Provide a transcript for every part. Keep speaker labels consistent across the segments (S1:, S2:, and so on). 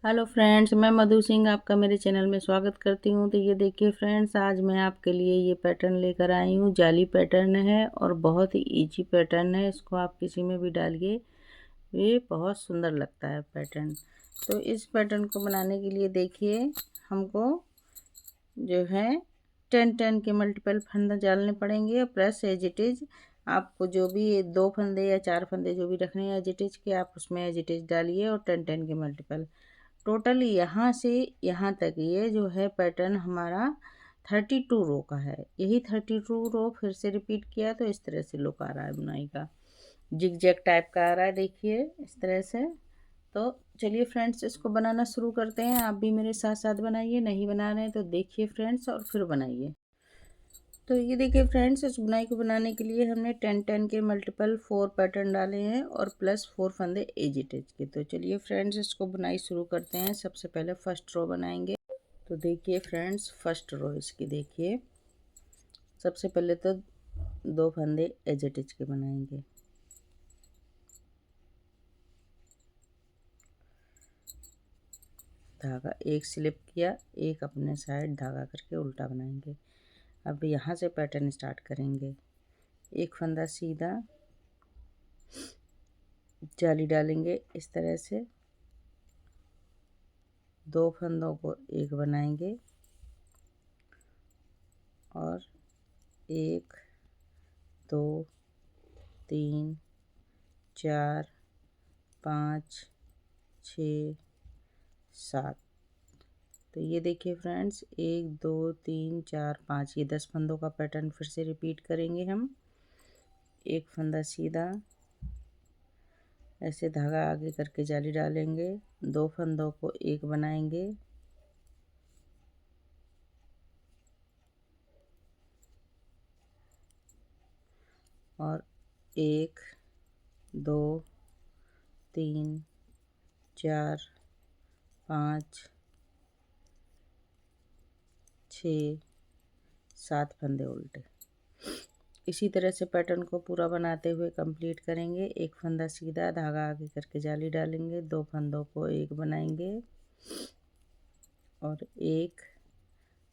S1: Hello friends, मैं मधु सिंह आपका मेरे चैनल में स्वागत करती हूँ। तो ये देखिए फ्रेंड्स, आज मैं आपके लिए ये पैटर्न लेकर आई हूँ। जाली पैटर्न है और बहुत ही इजी पैटर्न है। इसको आप किसी में भी डालिए, ये बहुत सुंदर लगता है पैटर्न। तो इस पैटर्न को बनाने के लिए देखिए हमको जो है 10 के मल्टीपल फंदे डालने पड़ेंगे। प्लस एज इट इज़ आपको जो भी 2 फंदे या 4 फंदे जो भी रखने हैं एज इट इज़ के, आप उसमें एज इट इज़ डालिए और 10 के मल्टीपल। टोटल यहाँ से यहाँ तक ये जो है पैटर्न हमारा 32 रो का है। यही 32 रो फिर से रिपीट किया तो इस तरह से लुक आ रहा है बुनाई का, जिग जैग टाइप का आ रहा है। देखिए इस तरह से। तो चलिए फ्रेंड्स, इसको बनाना शुरू करते हैं। आप भी मेरे साथ साथ बनाइए, नहीं बना रहे हैं तो देखिए फ्रेंड्स और फिर बनाइए। तो ये देखिए फ्रेंड्स, इस बुनाई को बनाने के लिए हमने 10 के मल्टीपल 4 पैटर्न डाले हैं और प्लस 4 फंदे एज इट इज के। तो चलिए फ्रेंड्स, इसको बुनाई शुरू करते हैं। सबसे पहले फर्स्ट रो बनाएंगे। तो देखिए फ्रेंड्स, फर्स्ट रो इसकी देखिए। सबसे पहले तो 2 फंदे एज इट इज के बनाएंगे। धागा एक स्लिप किया, एक अपने साइड धागा करके उल्टा बनाएंगे। अब यहाँ से पैटर्न स्टार्ट करेंगे। एक फंदा सीधा, जाली डालेंगे इस तरह से। 2 फंदों को एक बनाएंगे और 1 2 3 4 5 6 7। तो ये देखिए फ्रेंड्स, 1 2 3 4 5, ये 10 फंदों का पैटर्न फिर से रिपीट करेंगे हम। एक फंदा सीधा, ऐसे धागा आगे करके जाली डालेंगे। 2 फंदों को एक बनाएंगे और 1 2 3 4 5 6 7 फंदे उल्टे। इसी तरह से पैटर्न को पूरा बनाते हुए कंप्लीट करेंगे। एक फंदा सीधा, धागा आगे करके जाली डालेंगे। 2 फंदों को एक बनाएंगे और 1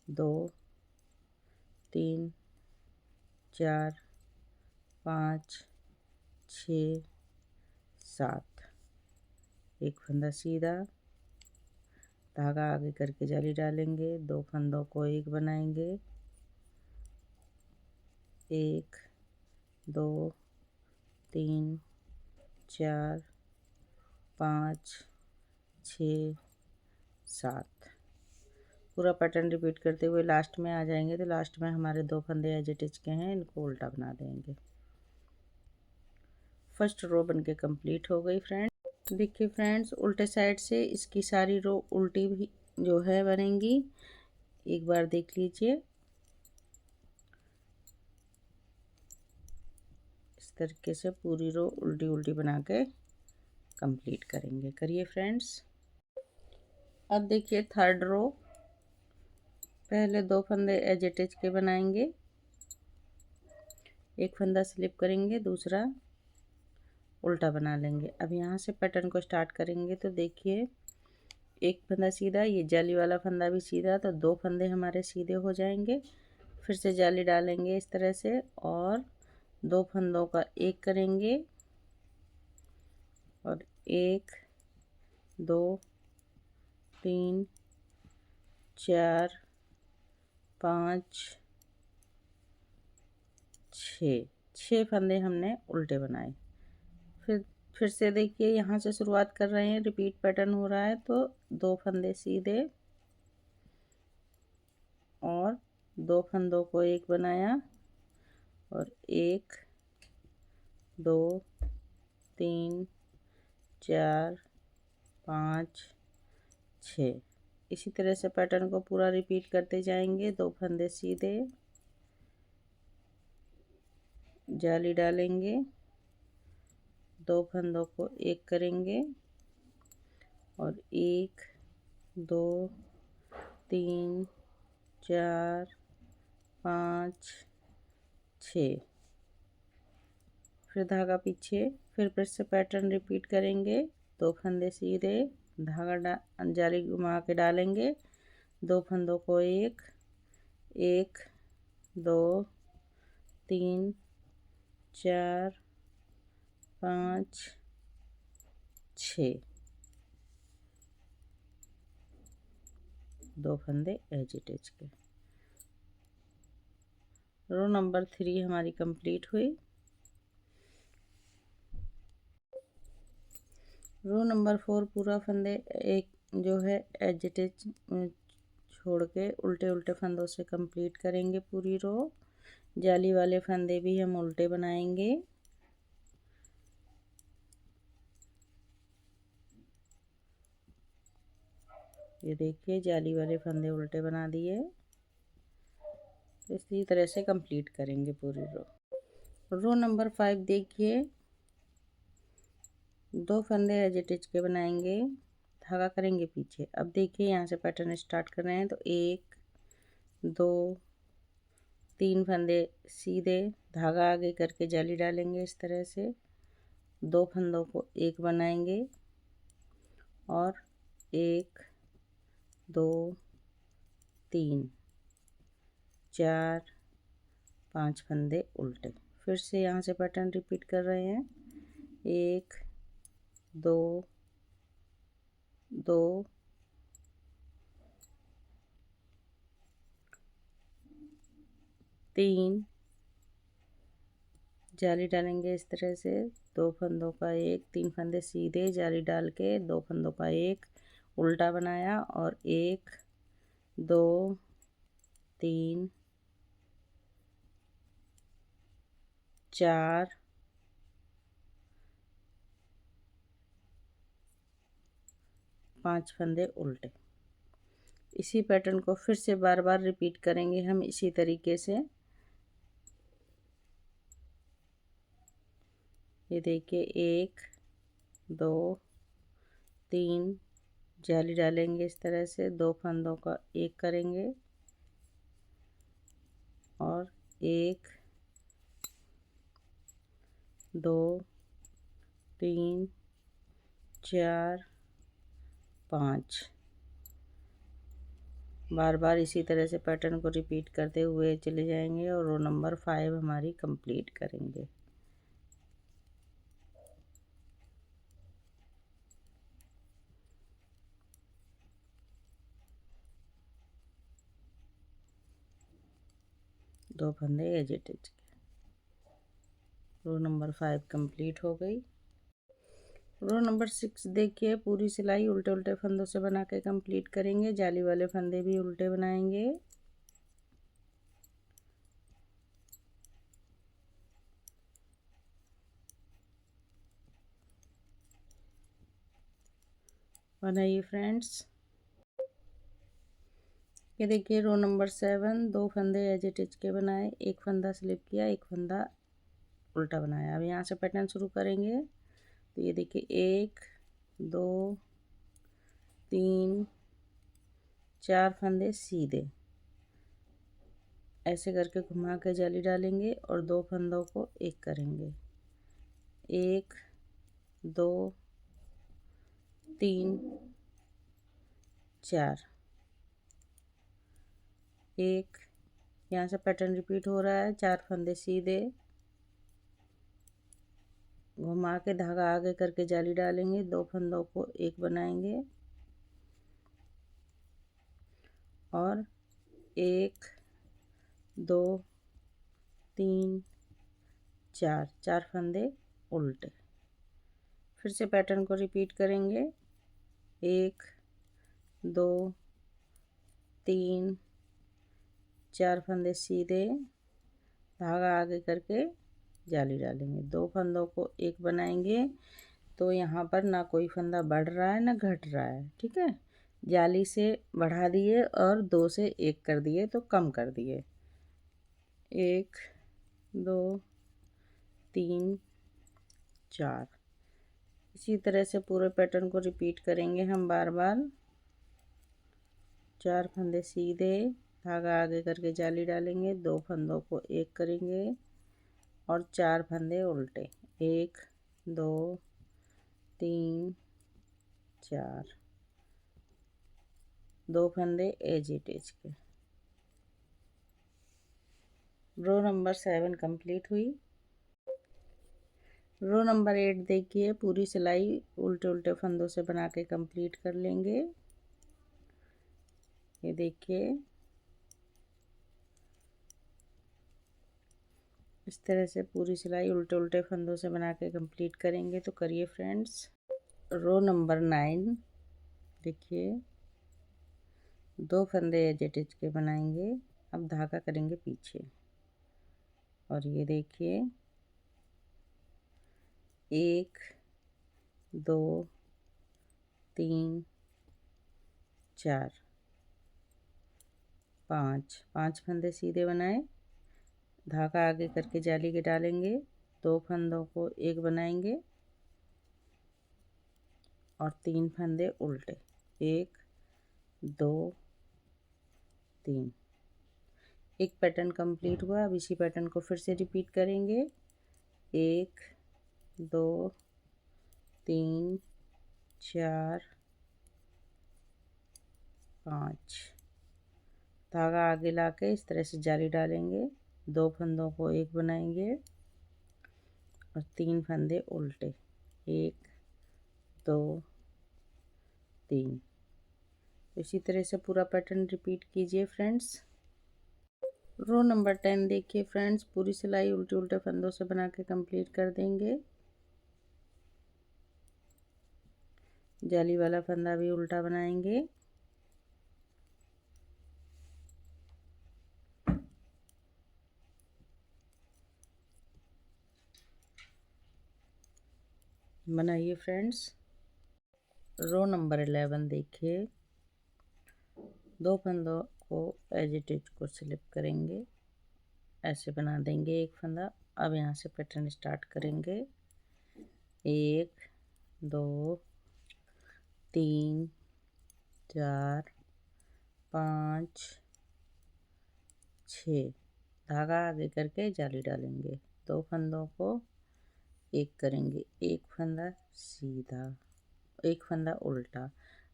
S1: 2 3 4 5 6 7। एक फंदा सीधा, धागा आगे करके जाली डालेंगे। 2 फंदों को एक बनाएंगे। 1 2 3 4 5 6 7। पूरा पैटर्न रिपीट करते हुए लास्ट में आ जाएंगे। तो लास्ट में हमारे 2 फंदे एज इट इज के हैं, इनको उल्टा बना देंगे। फर्स्ट रो बनके कंप्लीट हो गई फ्रेंड्स। देखिए फ्रेंड्स, उल्टे साइड से इसकी सारी रो उल्टी भी जो है बनेंगी। एक बार देख लीजिए। इस तरीके से पूरी रो उल्टी उल्टी बना के कंप्लीट करेंगे। करिए फ्रेंड्स। अब देखिए थर्ड रो। पहले 2 फंदे एज इट इज के बनाएंगे, एक फंदा स्लिप करेंगे, दूसरा उल्टा बना लेंगे। अब यहाँ से पैटर्न को स्टार्ट करेंगे। तो देखिए, एक फंदा सीधा, ये जाली वाला फंदा भी सीधा, तो 2 फंदे हमारे सीधे हो जाएंगे। फिर से जाली डालेंगे इस तरह से और 2 फंदों का एक करेंगे और 1 2 3 4 5 6 फंदे हमने उल्टे बनाए। फिर से देखिए, यहाँ से शुरुआत कर रहे हैं, रिपीट पैटर्न हो रहा है। तो 2 फंदे सीधे और 2 फंदों को एक बनाया और 1 2 3 4 5 6। इसी तरह से पैटर्न को पूरा रिपीट करते जाएंगे। 2 फंदे सीधे, जाली डालेंगे, 2 फंदों को एक करेंगे और 1 2 3 4 5 6। फिर धागा पीछे, फिर से पैटर्न रिपीट करेंगे। 2 फंदे सीधे, धागा जाली घुमा के डालेंगे, 2 फंदों को एक, 2 3 4 5 6, 2 फंदे एज इट इज के। रो नंबर 3 हमारी कंप्लीट हुई। रो नंबर 4 पूरा फंदे एक जो है एज इट इज छोड़ के उल्टे उल्टे फंदों से कंप्लीट करेंगे पूरी रो। जाली वाले फंदे भी हम उल्टे बनाएंगे। ये देखिए जाली वाले फंदे उल्टे बना दिए। इसी तरह से कंप्लीट करेंगे पूरी रो। रो नंबर 5 देखिए, 2 फंदे एज इट इज के बनाएंगे, धागा करेंगे पीछे। अब देखिए यहाँ से पैटर्न स्टार्ट कर रहे हैं तो 1 2 3 फंदे सीधे, धागा आगे करके जाली डालेंगे इस तरह से। 2 फंदों को एक बनाएंगे और 1 2 3 4 5 फंदे उल्टे। फिर से यहाँ से पैटर्न रिपीट कर रहे हैं। 1 2 2 3, जाली डालेंगे इस तरह से। 2 फंदों का एक, 3 फंदे सीधे जाली डाल के 2 फंदों का एक उल्टा बनाया और 1 2 3 4 5 फंदे उल्टे। इसी पैटर्न को फिर से बार बार रिपीट करेंगे हम इसी तरीके से। ये देखिए 1 2 3, जाली डालेंगे इस तरह से। 2 फंदों का एक करेंगे और 1 2 3 4 5, बार बार इसी तरह से पैटर्न को रिपीट करते हुए चले जाएंगे और रो नंबर 5 हमारी कंप्लीट करेंगे। दो फंदे as it is. Row number 5 complete हो गई। रो नंबर 6 देखिए, पूरी सिलाई उल्टे उल्टे फंदों से बना के कंप्लीट करेंगे। जाली वाले फंदे भी उल्टे बनाएंगे। बनाइए फ्रेंड्स। ये देखिए रो नंबर 7, 2 फंदे एज इट इज के बनाए, एक फंदा स्लिप किया, एक फंदा उल्टा बनाया। अब यहाँ से पैटर्न शुरू करेंगे। तो ये देखिए 1 2 3 4 फंदे सीधे ऐसे करके घुमा के जाली डालेंगे और 2 फंदों को एक करेंगे। 1 2 3 4, एक, यहाँ से पैटर्न रिपीट हो रहा है। 4 फंदे सीधे घुमा के धागा आगे करके जाली डालेंगे, 2 फंदों को एक बनाएंगे और 1 2 3 4, 4 फंदे उल्टे। फिर से पैटर्न को रिपीट करेंगे। 1 2 3 4 फंदे सीधे, धागा आगे करके जाली डालेंगे, 2 फंदों को एक बनाएंगे। तो यहाँ पर ना कोई फंदा बढ़ रहा है ना घट रहा है, ठीक है। जाली से बढ़ा दिए और 2 से 1 कर दिए तो कम कर दिए। 1 2 3 4, इसी तरह से पूरे पैटर्न को रिपीट करेंगे हम बार बार। 4 फंदे सीधे, धागा आगे करके जाली डालेंगे, 2 फंदों को एक करेंगे और 4 फंदे उल्टे। 1 2 3 4, 2 फंदे एज इट इज के। रो नंबर 7 कंप्लीट हुई। रो नंबर 8 देखिए, पूरी सिलाई उल्टे उल्टे फंदों से बना के कंप्लीट कर लेंगे। ये देखिए इस तरह से पूरी सिलाई उल्टे उल्टे फंदों से बना के कंप्लीट करेंगे। तो करिए फ्रेंड्स। रो नंबर 9 देखिए, 2 फंदे एज इट इज के बनाएंगे। अब धागा करेंगे पीछे और ये देखिए 1 2 3 4 5 फंदे सीधे बनाए, धागा आगे करके जाली के डालेंगे, 2 फंदों को एक बनाएंगे और 3 फंदे उल्टे, 1 2 3। एक पैटर्न कंप्लीट हुआ। अब इसी पैटर्न को फिर से रिपीट करेंगे। 1 2 3 4 5। धागा आगे लाके इस तरह से जाली डालेंगे, 2 फंदों को एक बनाएंगे और 3 फंदे उल्टे, 1 2 3। इसी तरह से पूरा पैटर्न रिपीट कीजिए फ्रेंड्स। रो नंबर 10 देखिए फ्रेंड्स, पूरी सिलाई उल्टे उल्टे फंदों से बना के कंप्लीट कर देंगे। जाली वाला फंदा भी उल्टा बनाएंगे। बनाइए फ्रेंड्स। रो नंबर 11 देखिए, 2 फंदों को एज इट इज को स्लिप करेंगे, ऐसे बना देंगे एक फंदा। अब यहाँ से पैटर्न स्टार्ट करेंगे। 1 2 3 4 5 6। धागा आगे करके जाली डालेंगे, 2 फंदों को एक करेंगे, एक फंदा सीधा, एक फंदा उल्टा,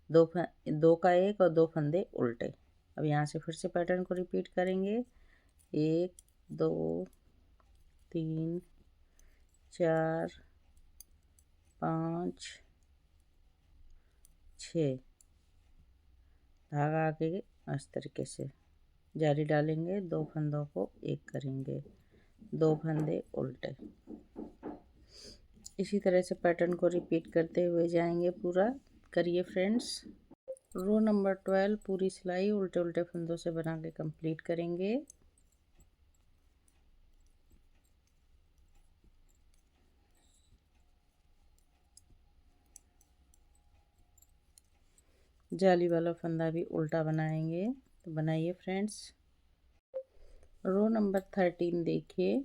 S1: दो का एक और 2 फंदे उल्टे। अब यहाँ से फिर से पैटर्न को रिपीट करेंगे। 1 2 3 4 5 6। धागा आगे इस तरीके से जाली डालेंगे, 2 फंदों को एक करेंगे, 2 फंदे उल्टे। इसी तरह से पैटर्न को रिपीट करते हुए जाएंगे पूरा। करिए फ्रेंड्स। रो नंबर 12 पूरी सिलाई उल्टे उल्टे फंदों से बना के कंप्लीट करेंगे। जाली वाला फंदा भी उल्टा बनाएंगे। तो बनाइए फ्रेंड्स। रो नंबर 13 देखिए,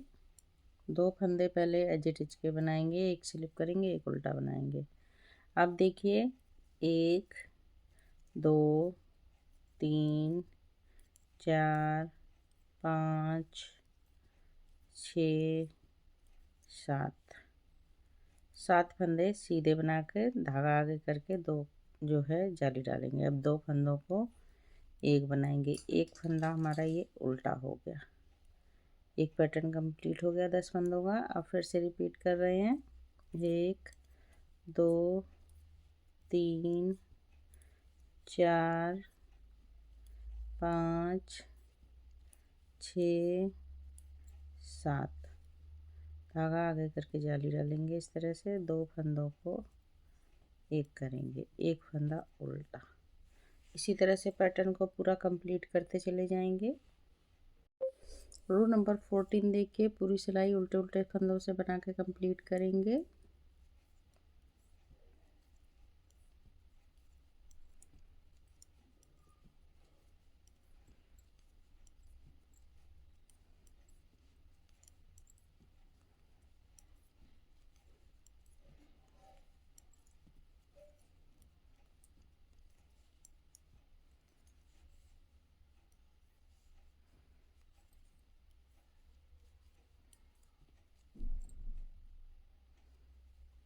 S1: 2 फंदे पहले एज इट इज के बनाएंगे, एक स्लिप करेंगे, एक उल्टा बनाएंगे। अब देखिए 1 2 3 4 5 6 7 फंदे सीधे बना के धागा आगे करके 2 जो है जाली डालेंगे। अब 2 फंदों को एक बनाएंगे, एक फंदा हमारा ये उल्टा हो गया। एक पैटर्न कंप्लीट हो गया 10 फंदों का। अब फिर से रिपीट कर रहे हैं। 1 2 3 4 5 6 7। धागा आगे करके जाली डालेंगे इस तरह से, 2 फंदों को एक करेंगे, एक फंदा उल्टा। इसी तरह से पैटर्न को पूरा कंप्लीट करते चले जाएंगे। रो नंबर 14 देखिए, पूरी सिलाई उल्टे उल्टे फंदों से बना के कंप्लीट करेंगे।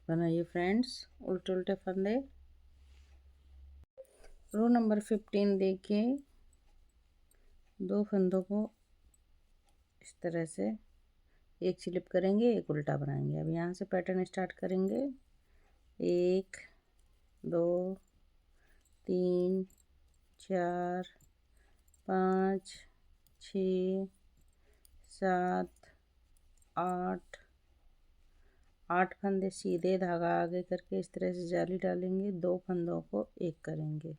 S1: बनाइए फ्रेंड्स उल्टे उल्टे फंदे। रो नंबर 15 देखिए, 2 फंदों को इस तरह से एक स्लिप करेंगे, एक उल्टा बनाएंगे। अब यहाँ से पैटर्न स्टार्ट करेंगे। 1 2 3 4 5 6 7 8 8 फंदे सीधे धागा आगे करके इस तरह से जाली डालेंगे, 2 फंदों को एक करेंगे।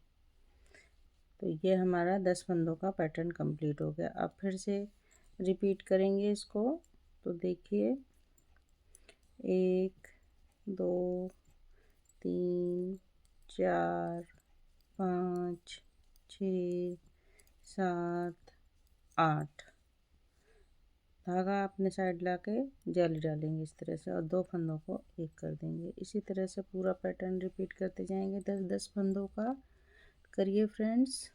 S1: तो ये हमारा 10 फंदों का पैटर्न कंप्लीट हो गया। अब फिर से रिपीट करेंगे इसको। तो देखिए 1 2 3 4 5 6 7 8 धागा अपने साइड लाके जाली डालेंगे इस तरह से और 2 फंदों को एक कर देंगे। इसी तरह से पूरा पैटर्न रिपीट करते जाएंगे 10-10 फंदों का। करिए फ्रेंड्स।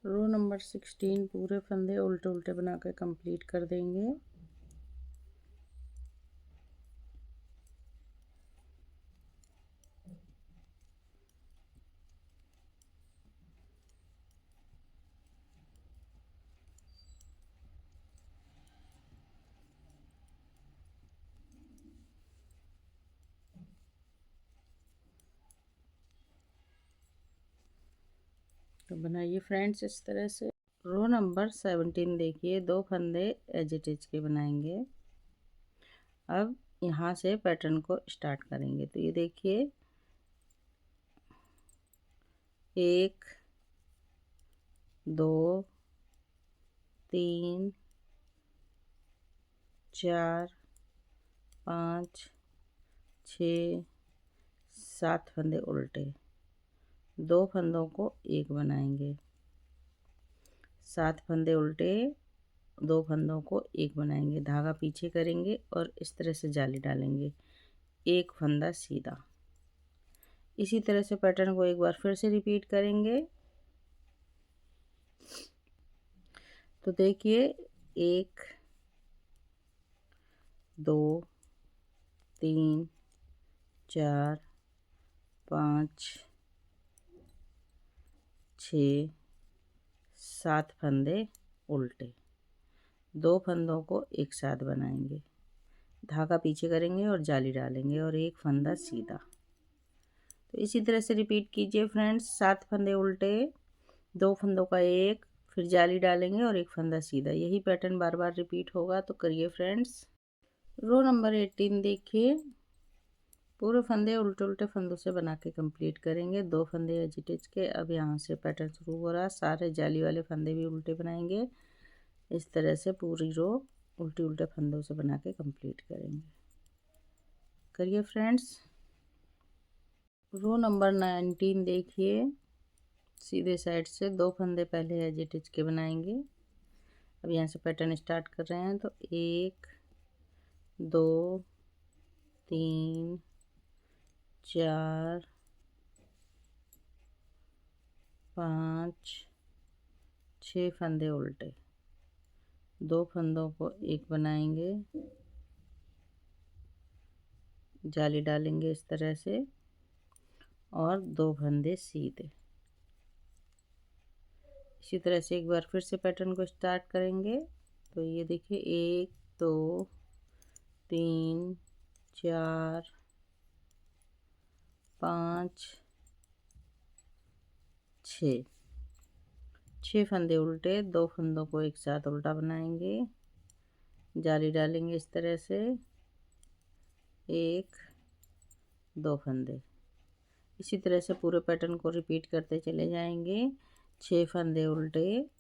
S1: रो नंबर 16 पूरे फंदे उल्टे उल्टे बना कर कंप्लीट कर देंगे। तो बनाइए फ्रेंड्स इस तरह से। रो नंबर 17 देखिए, 2 फंदे एज इट इज के बनाएंगे। अब यहाँ से पैटर्न को स्टार्ट करेंगे। तो ये देखिए 1 2 3 4 5 6 7 फंदे उल्टे, 2 फंदों को एक बनाएंगे। 7 फंदे उल्टे, 2 फंदों को एक बनाएंगे, धागा पीछे करेंगे और इस तरह से जाली डालेंगे, एक फंदा सीधा। इसी तरह से पैटर्न को एक बार फिर से रिपीट करेंगे। तो देखिए 1 2 3 4 5 6 7 फंदे उल्टे, 2 फंदों को एक साथ बनाएंगे, धागा पीछे करेंगे और जाली डालेंगे और एक फंदा सीधा। तो इसी तरह से रिपीट कीजिए फ्रेंड्स। 7 फंदे उल्टे, 2 फंदों का एक, फिर जाली डालेंगे और एक फंदा सीधा। यही पैटर्न बार बार रिपीट होगा। तो करिए फ्रेंड्स। रो नंबर 18 देखिए, पूरे फंदे उल्टे उल्टे फंदों से बना के कंप्लीट करेंगे, 2 फंदे एज इट इज के। अब यहाँ से पैटर्न शुरू हो रहा है, सारे जाली वाले फंदे भी उल्टे बनाएंगे। इस तरह से पूरी रो उल्टे उल्टे फंदों से बना के कंप्लीट करेंगे। करिए फ्रेंड्स। रो नंबर 19 देखिए, सीधे साइड से 2 फंदे पहले एज इट इज के बनाएंगे। अब यहाँ से पैटर्न स्टार्ट कर रहे हैं। तो 1 2 3 4 5 6 फंदे उल्टे, 2 फंदों को एक बनाएंगे, जाली डालेंगे इस तरह से और 2 फंदे सीधे। इसी तरह से एक बार फिर से पैटर्न को स्टार्ट करेंगे। तो ये देखिए 1 2 3 4 5 6 फंदे उल्टे, 2 फंदों को एक साथ उल्टा बनाएंगे, जाली डालेंगे इस तरह से, 1 2 फंदे। इसी तरह से पूरे पैटर्न को रिपीट करते चले जाएंगे। 6 फंदे उल्टे,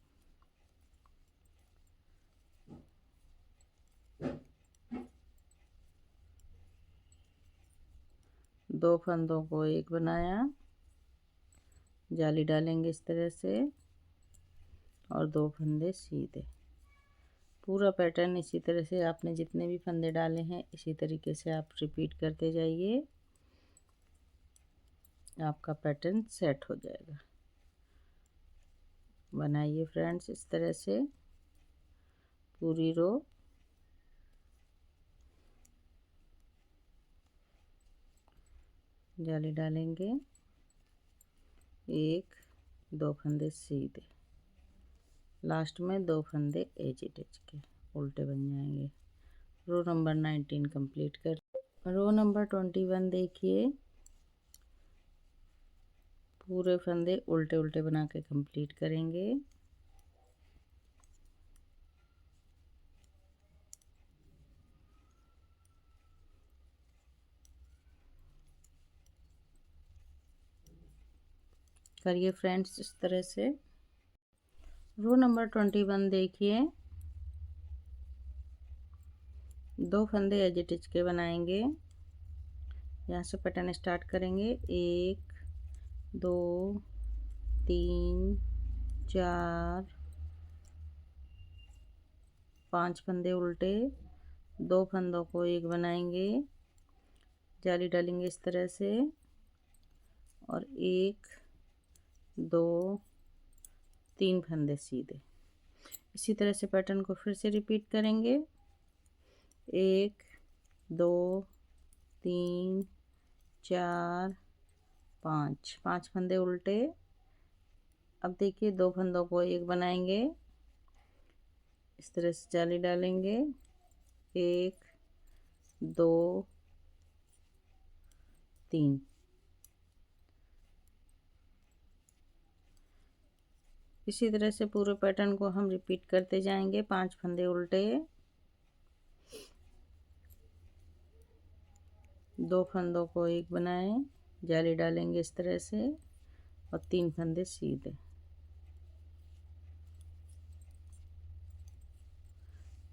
S1: 2 फंदों को एक बनाया, जाली डालेंगे इस तरह से और 2 फंदे सीधे। पूरा पैटर्न इसी तरह से आपने जितने भी फंदे डाले हैं इसी तरीके से आप रिपीट करते जाइए, आपका पैटर्न सेट हो जाएगा। बनाइए फ्रेंड्स इस तरह से पूरी रो। जाली डालेंगे एक, 2 फंदे सीधे, लास्ट में 2 फंदे एज अटैच के उल्टे बन जाएंगे। रो नंबर 19 कंप्लीट कर। रो नंबर 21 देखिए, पूरे फंदे उल्टे उल्टे बना के कंप्लीट करेंगे। करिए फ्रेंड्स इस तरह से। रो नंबर 21 देखिए, 2 फंदे एज अटैच के बनाएंगे। यहाँ से पैटर्न स्टार्ट करेंगे। 1, 2, 3, 4, 5 फंदे उल्टे, 2 फंदों को एक बनाएंगे, जाली डालेंगे इस तरह से, और 1, 2, 3 फंदे सीधे। इसी तरह से पैटर्न को फिर से रिपीट करेंगे। 1, 2, 3, 4, 5 फंदे उल्टे। अब देखिए 2 फंदों को एक बनाएंगे, इस तरह से जाली डालेंगे। 1, 2, 3। इसी तरह से पूरे पैटर्न को हम रिपीट करते जाएंगे। 5 फंदे उल्टे, 2 फंदों को एक बनाएं, जाली डालेंगे इस तरह से, और 3 फंदे सीधे।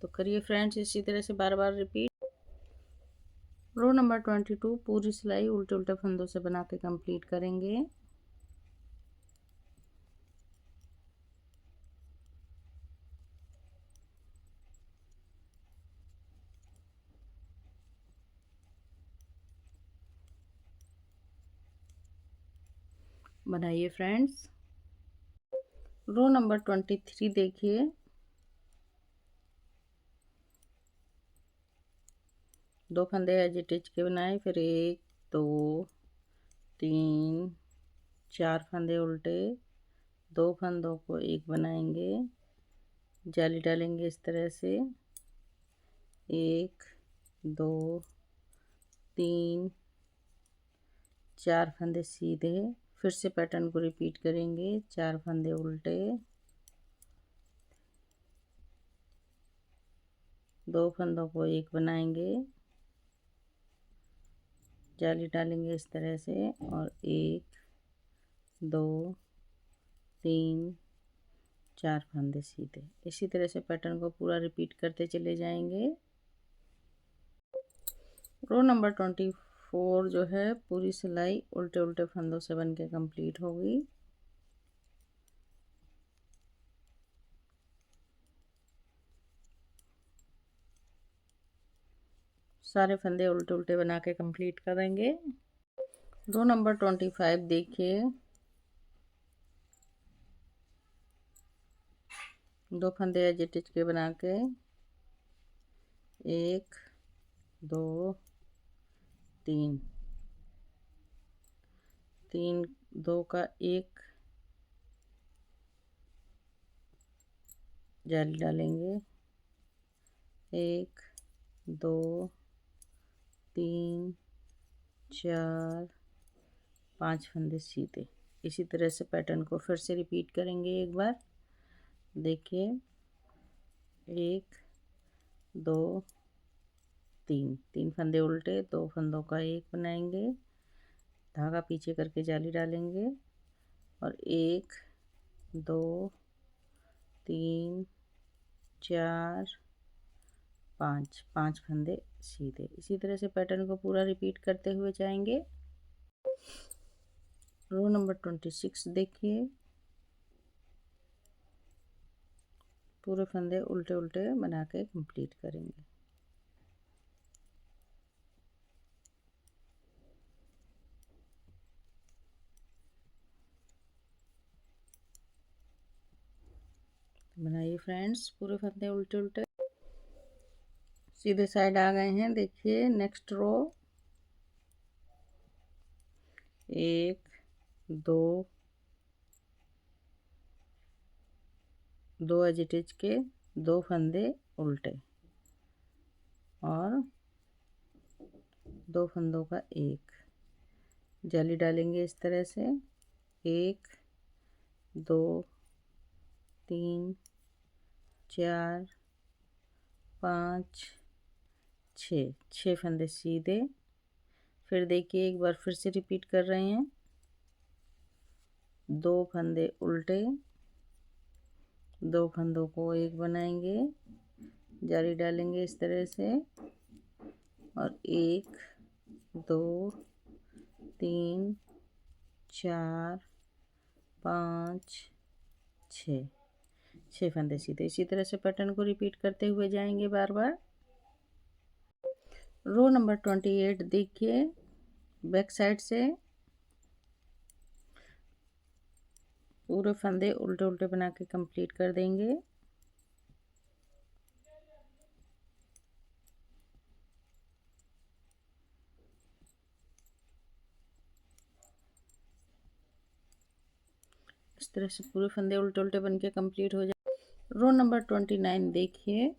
S1: तो करिए फ्रेंड्स इसी तरह से बार बार रिपीट। रो नंबर 22 पूरी सिलाई उल्टे उल्टे फंदों से बना के कंप्लीट करेंगे। बनाइए फ्रेंड्स। रो नंबर 23 देखिए, 2 फंदे एज अटैच के बनाए, फिर 1, 2, 3, 4 फंदे उल्टे, 2 फंदों को एक बनाएंगे, जाली डालेंगे इस तरह से। 1, 2, 3, 4 फंदे सीधे। फिर से पैटर्न को रिपीट करेंगे। 4 फंदे उल्टे, 2 फंदों को एक बनाएंगे, जाली डालेंगे इस तरह से, और 1, 2, 3, 4 फंदे सीधे। इसी तरह से पैटर्न को पूरा रिपीट करते चले जाएंगे। रो नंबर 24 जो है पूरी सिलाई उल्टे उल्टे फंदों से बन के कंप्लीट होगी। सारे फंदे उल्टे उल्टे बना के कंप्लीट करेंगे। रो नंबर 25 देखिए, 2 फंदे एज अटैच के बना के 1, 2, 3, 2 का 1 जाली डालेंगे। 1, 2, 3, 4, 5 फंदे सीधे। इसी तरह से पैटर्न को फिर से रिपीट करेंगे एक बार। देखिए 1, 2, 3 फंदे उल्टे, 2 फंदों का एक बनाएंगे, धागा पीछे करके जाली डालेंगे, और 1, 2, 3, 4, 5 फंदे सीधे। इसी तरह से पैटर्न को पूरा रिपीट करते हुए जाएंगे। रो नंबर 26 देखिए, पूरे फंदे उल्टे उल्टे बना के कंप्लीट करेंगे। बनाइए फ्रेंड्स पूरे फंदे उल्टे उल्टे। सीधे साइड आ गए हैं। देखिए next row, 1, 2, 2 as it is के 2 फंदे उल्टे और 2 फंदों का एक जाली डालेंगे इस तरह से 1 2 3 4 5 6 फंदे सीधे। फिर देखिए एक बार फिर से रिपीट कर रहे हैं, 2 फंदे उल्टे, 2 फंदों को एक बनाएंगे, जाली डालेंगे इस तरह से और 1 2 3 4 5 6 फंदे सीधे। इसी तरह से पैटर्न को रिपीट करते हुए जाएंगे बार बार। रो नंबर 28 देखिए, बैक साइड से पूरे फंदे उल्टे उल्टे बना के कंप्लीट कर देंगे। इस तरह से पूरे फंदे उल्टे उल्टे बन के कंप्लीट हो जाए। रो नंबर 29 देखिए,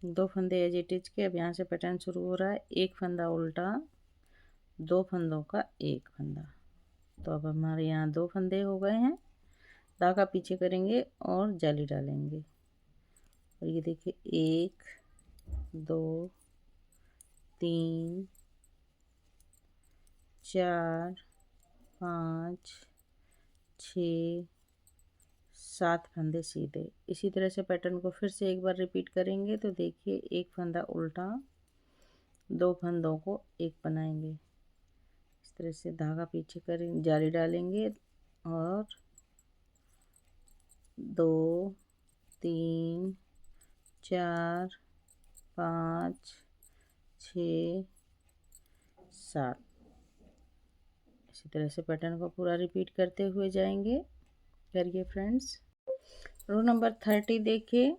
S1: 2 फंदे एज इट इज के। अब यहाँ से पैटर्न शुरू हो रहा है, एक फंदा उल्टा, 2 फंदों का एक फंदा। तो अब हमारे यहाँ 2 फंदे हो गए हैं, धागा पीछे करेंगे और जाली डालेंगे और ये देखिए 1 2 3 4 5 6 7 फंदे सीधे। इसी तरह से पैटर्न को फिर से एक बार रिपीट करेंगे। तो देखिए एक फंदा उल्टा, 2 फंदों को एक बनाएंगे, इस तरह से धागा पीछे करेंगे, जाली डालेंगे और 2 3 4 5 6 7। इसी तरह से पैटर्न को पूरा रिपीट करते हुए जाएंगे। करिए फ्रेंड्स। रो नंबर 30 देखिए,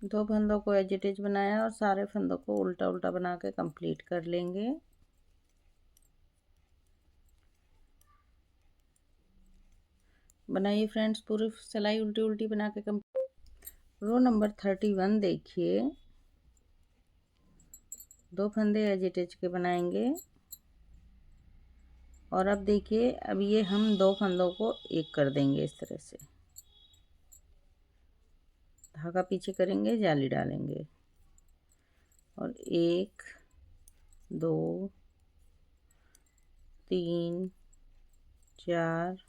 S1: 2 फंदों को एज इट इज बनाया और सारे फंदों को उल्टा उल्टा बना के कंप्लीट कर लेंगे। बनाइए फ्रेंड्स, पूरी सिलाई उल्टी उल्टी बना के रो नंबर 31 देखिए, 2 फंदे एज इट इज के बनाएंगे और अब देखिए अब ये हम 2 फंदों को एक कर देंगे इस तरह से, धागा पीछे करेंगे, जाली डालेंगे और 1 2 3 4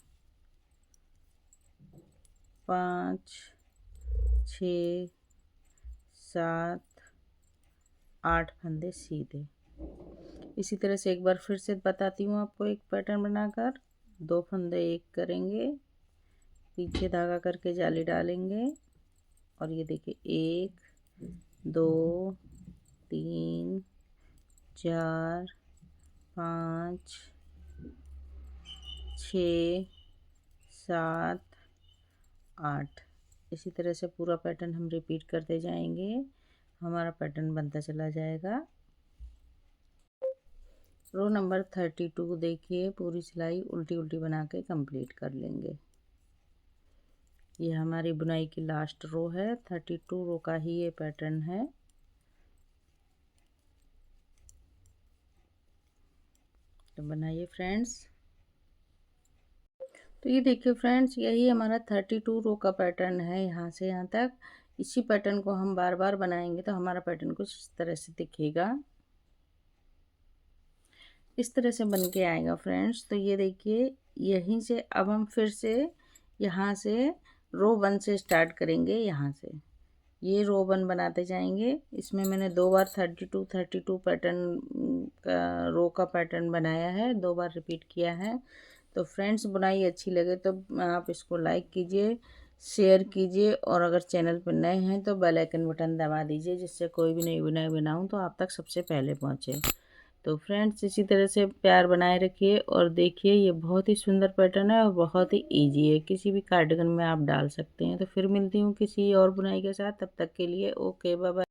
S1: 5 6 7 8 फंदे सीधे। इसी तरह से एक बार फिर से बताती हूँ आपको एक पैटर्न बनाकर। 2 फंदे एक करेंगे, पीछे धागा करके जाली डालेंगे और ये देखिए 1 2 3 4 5 6 7 8। इसी तरह से पूरा पैटर्न हम रिपीट करते जाएंगे, हमारा पैटर्न बनता चला जाएगा। रो नंबर 32 देखिए, पूरी सिलाई उल्टी उल्टी बना के कंप्लीट कर लेंगे। ये हमारी बुनाई की लास्ट रो है, 32 रो का ही ये पैटर्न है। तो बनाइए फ्रेंड्स। तो ये देखिए फ्रेंड्स, यही हमारा 32 रो का पैटर्न है यहाँ से यहाँ तक। इसी पैटर्न को हम बार बार बनाएंगे तो हमारा पैटर्न कुछ इस तरह से दिखेगा, इस तरह से बन के आएगा फ्रेंड्स। तो ये देखिए यहीं से अब हम फिर से यहाँ से रो 1 से स्टार्ट करेंगे। यहाँ से ये रो 1 बनाते जाएंगे। इसमें मैंने 2 बार 32 पैटर्न का रो का पैटर्न बनाया है, 2 बार रिपीट किया है। तो फ्रेंड्स, बुनाई अच्छी लगे तो आप इसको लाइक कीजिए, शेयर कीजिए और अगर चैनल पर नए हैं तो बेल आइकन बटन दबा दीजिए, जिससे कोई भी नई बुनाई बनाऊँ तो आप तक सबसे पहले पहुँचे। तो फ्रेंड्स, इसी तरह से प्यार बनाए रखिए और देखिए ये बहुत ही सुंदर पैटर्न है और बहुत ही इजी है, किसी भी कार्डिगन में आप डाल सकते हैं। तो फिर मिलती हूँ किसी और बुनाई के साथ, तब तक के लिए ओके बाय बाय।